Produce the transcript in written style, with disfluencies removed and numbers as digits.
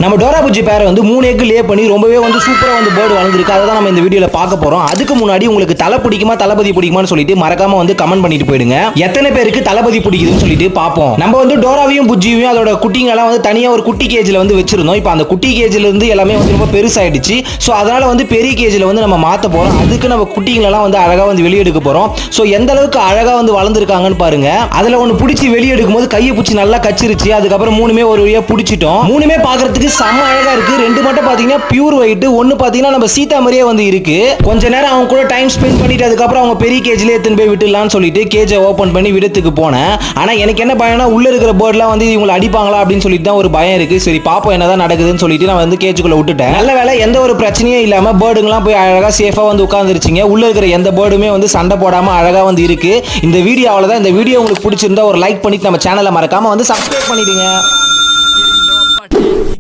நம்ம டோரா புஜ்ஜி பேரை வந்து 3 எக் லே பண்ணி ரொம்பவே வந்து சூப்பராக வந்து பேர்டு வளர்ந்துருக்கு. அதை தான் நம்ம இந்த வீடியோவில் பார்க்க போகிறோம். அதுக்கு முன்னாடி உங்களுக்கு தலை பிடிக்குமா தளபதி பிடிக்குமான்னு சொல்லிட்டு மறக்காம வந்து கமெண்ட் பண்ணிட்டு போயிடுங்க. எத்தனை பேருக்கு தளபதி பிடிக்குதுன்னு சொல்லிட்டு பார்ப்போம். நம்ம வந்து டோராவையும் புஜ்ஜியும் அதோட குட்டிங்கெல்லாம் வந்து தனியாக ஒரு குட்டி கேஜில் வந்து வச்சிருந்தோம். இப்போ அந்த குட்டி கேஜில் இருந்து எல்லாமே வந்து ரொம்ப பெருசாயிடுச்சு. ஸோ அதனால வந்து பெரிய கேஜில் வந்து நம்ம மாற்ற போகிறோம். அதுக்கு நம்ம குட்டிங்களெல்லாம் வந்து அழகாக வந்து வெளியெடுக்க போகிறோம். ஸோ எந்த அளவுக்கு அழகாக வந்து வளர்ந்துருக்காங்கன்னு பாருங்க. அதில் ஒன்று பிடிச்சி வெளியெடுக்கும் போது கையை பிடிச்சி நல்லா கச்சிருச்சு. அதுக்கப்புறம் மூணுமே ஒரு வழியாக பிடிச்சிட்டோம். மூணுமே பார்க்கறதுக்கு செம்ம அழகா இருக்கு. ரெண்டு மட்டும் பாத்தீங்கன்னா பியூர் ஒயிட், ஒன்னு பாத்தீங்கன்னா நம்ம சீதா மாதிரியே வந்து இருக்கு. கொஞ்ச நேரம் அவங்க கூட டைம் ஸ்பெண்ட் பண்ணிட்டு அதுக்கப்புறம் அவங்க பெரிய கேஜ்ல எடுத்துன்னு போய் விட்டுலாம்னு சொல்லிட்டு கேஜை ஓபன் பண்ணி விடத்துக்கு போனேன். ஆனா எனக்கு என்ன பயம்னா உள்ள இருக்கிற பேர்ட்லாம் வந்து இவங்களை அடிப்பாங்களா அப்படின்னு சொல்லிட்டு தான் ஒரு பயம் இருக்கு. சரி பாப்போம் என்னதான் நடக்குதுன்னு சொல்லிட்டு நான் வந்து கேஜுக்குள்ள விட்டுட்டேன். நல்ல வேலை எந்த ஒரு பிரச்சனையும் இல்லாம பேர்டுங்கலாம் போய் அழகா சேஃபா வந்து உட்கார்ந்துருச்சுங்க. உள்ள இருக்கிற எந்த பேர்டுமே வந்து சண்டை போடாம அழகா வந்து இருக்கு. இந்த வீடியோ அவ்வளவுதான். இந்த வீடியோ உங்களுக்கு பிடிச்சிருந்தா ஒரு லைக் பண்ணிட்டு நம்ம சேனலை மறக்காம வந்து சப்ஸ்கிரைப் பண்ணிடுங்க.